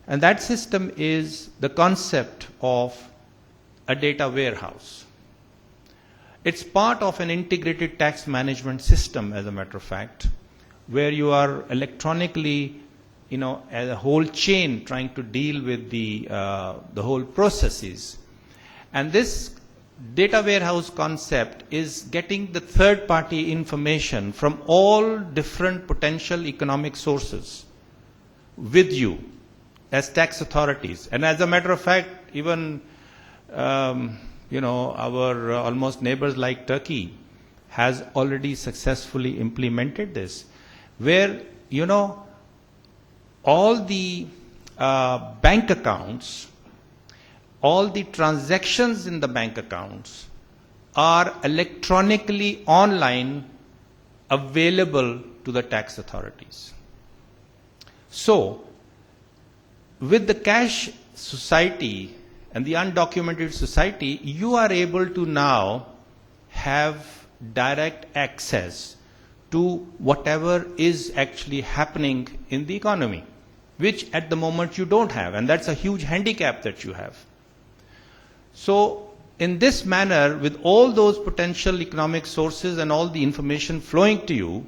And that system is the concept of a data warehouse. It's part of an integrated tax management system, as a matter of fact, where you are electronically, as a whole chain trying to deal with the whole processes. And this data warehouse concept is getting the third-party information from all different potential economic sources with you as tax authorities. And as a matter of fact, even our almost neighbors like Turkey has already successfully implemented this, where all the bank accounts, all the transactions in the bank accounts are electronically online available to the tax authorities. So, with the cash society and the undocumented society, you are able to now have direct access to whatever is actually happening in the economy, which at the moment you don't have, and that's a huge handicap that you have. So, in this manner, with all those potential economic sources and all the information flowing to you,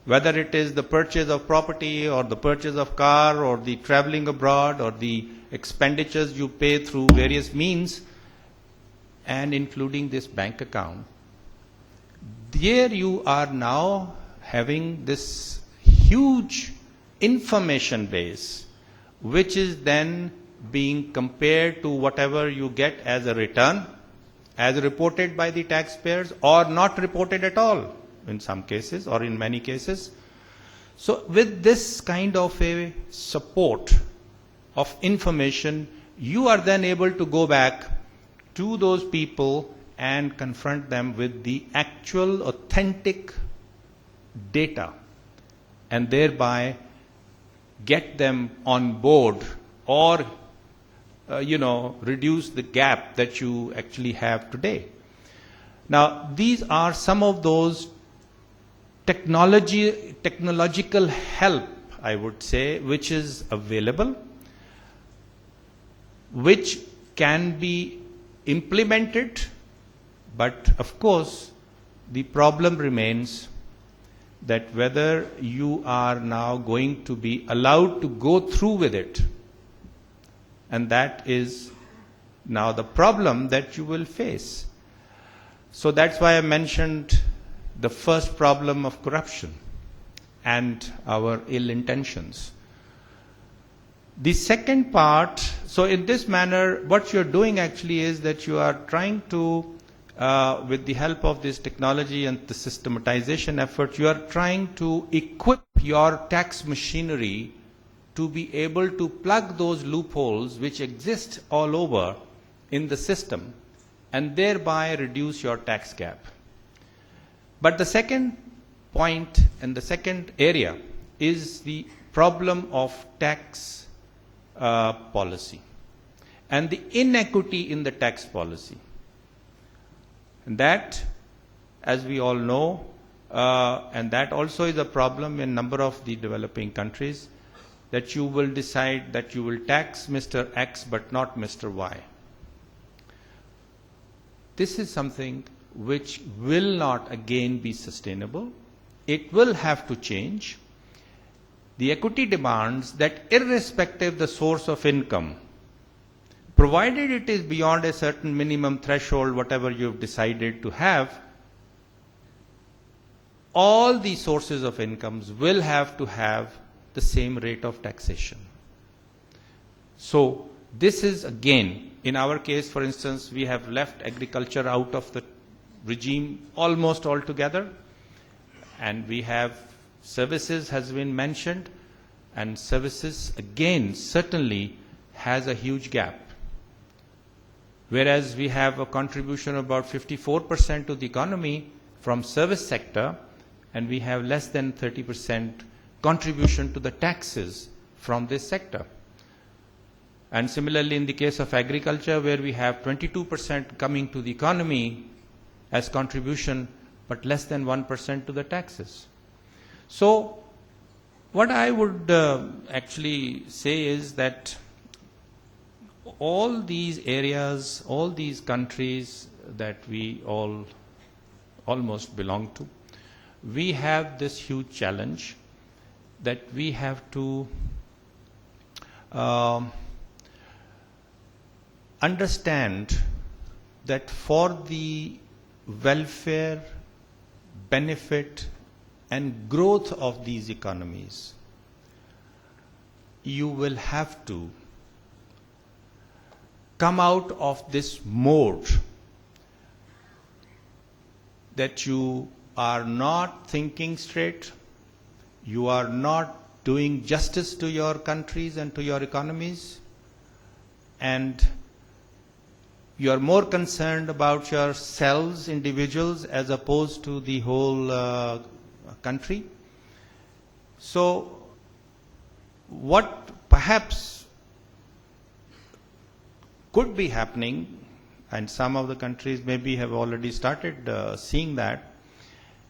whether it is the purchase of property or the purchase of car or the traveling abroad or the expenditures you pay through various means, and including this bank account, there you are now having this huge information base, which is then being compared to whatever you get as a return, as reported by the taxpayers or not reported at all in some cases or in many cases. So with this kind of a support of information, you are then able to go back to those people and confront them with the actual authentic data and thereby get them on board or reduce the gap that you actually have today. Now, these are some of those technological help, I would say, which is available, which can be implemented, but of course, the problem remains that whether you are now going to be allowed to go through with it. And that is now the problem that you will face. So that's why I mentioned the first problem of corruption and our ill intentions. The second part, so in this manner, what you're doing actually is that you are trying to, with the help of this technology and the systematization effort, you are trying to equip your tax machinery to be able to plug those loopholes which exist all over in the system and thereby reduce your tax gap. But the second point and the second area is the problem of tax policy and the inequity in the tax policy. And that, as we all know, and that also is a problem in a number of the developing countries, that you will decide that you will tax Mr. X but not Mr. Y. This is something which will not again be sustainable. It will have to change. The equity demands that irrespective the source of income, provided it is beyond a certain minimum threshold, whatever you've decided to have, all the sources of incomes will have to have the same rate of taxation. So this is again, in our case, for instance, we have left agriculture out of the regime almost altogether, and we have services has been mentioned, and services again certainly has a huge gap. Whereas we have a contribution of about 54% to the economy from service sector, and we have less than 30% contribution to the taxes from this sector. And similarly in the case of agriculture, where we have 22% coming to the economy as contribution, but less than 1% to the taxes. So What I would actually say is that all these areas, all these countries that we all almost belong to, we have this huge challenge that we have to understand that for the welfare, benefit, and growth of these economies, you will have to come out of this mode that you are not thinking straight, you are not doing justice to your countries and to your economies, and you are more concerned about yourselves, individuals, as opposed to the whole country. So, what perhaps could be happening, and some of the countries maybe have already started seeing that,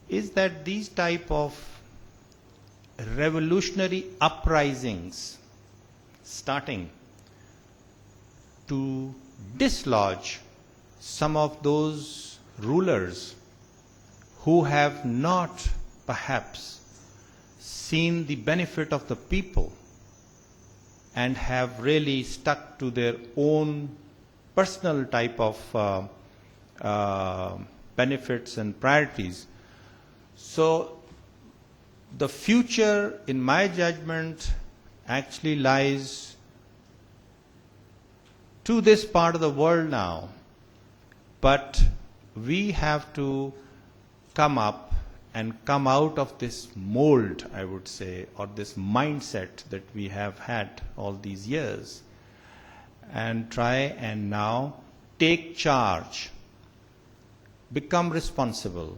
is that these type of revolutionary uprisings starting to dislodge some of those rulers who have not perhaps seen the benefit of the people and have really stuck to their own personal type of benefits and priorities. So the future, in my judgment, actually lies to this part of the world now, but we have to come up and come out of this mold, I would say, or this mindset that we have had all these years, and try and now take charge, become responsible,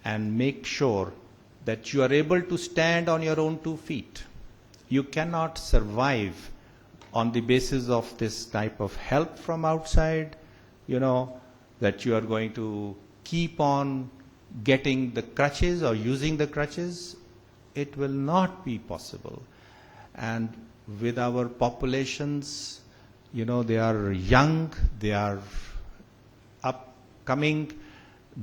and make sure that you are able to stand on your own 2 feet. You cannot survive on the basis of this type of help from outside, that you are going to keep on getting the crutches or using the crutches. It will not be possible. And with our populations, they are young, they are upcoming,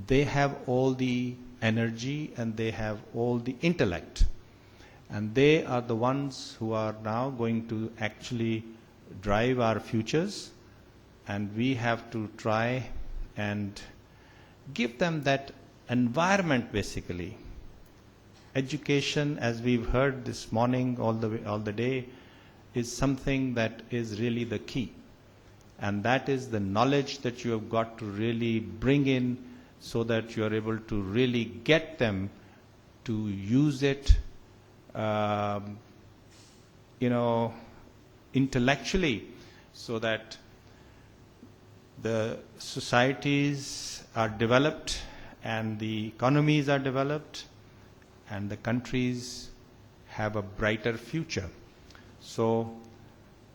they have all the energy and they have all the intellect. And they are the ones who are now going to actually drive our futures. And we have to try and give them that environment, basically. Education, as we've heard this morning, all the day, is something that is really the key. And that is the knowledge that you have got to really bring in so that you are able to really get them to use it intellectually, so that the societies are developed and the economies are developed and the countries have a brighter future. So,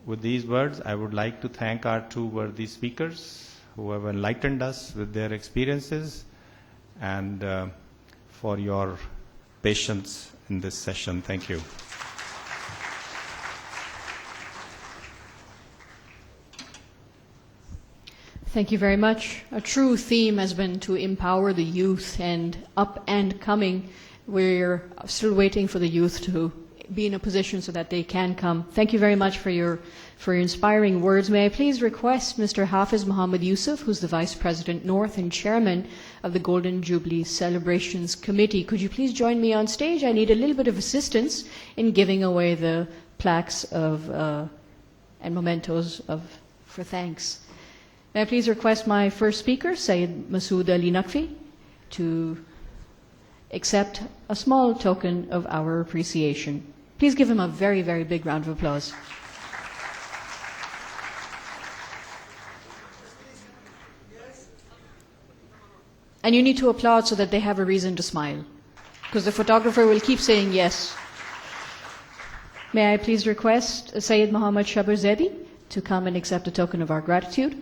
with these words, I would like to thank our 2 worthy speakers who have enlightened us with their experiences, and for your patience in this session. Thank you. Thank you very much. A true theme has been to empower the youth, and up and coming, we're still waiting for the youth to be in a position so that they can come. Thank you very much for your inspiring words. May I please request Mr. Hafiz Muhammad Yusuf, who's the Vice President North and Chairman of the Golden Jubilee Celebrations Committee. Could you please join me on stage? I need a little bit of assistance in giving away the plaques and mementos for thanks. May I please request my first speaker, Syed Masood Ali Naqvi, to accept a small token of our appreciation. Please give him a very, very big round of applause. And you need to applaud so that they have a reason to smile, because the photographer will keep saying yes. May I please request Syed Muhammad Shabarzadi to come and accept a token of our gratitude.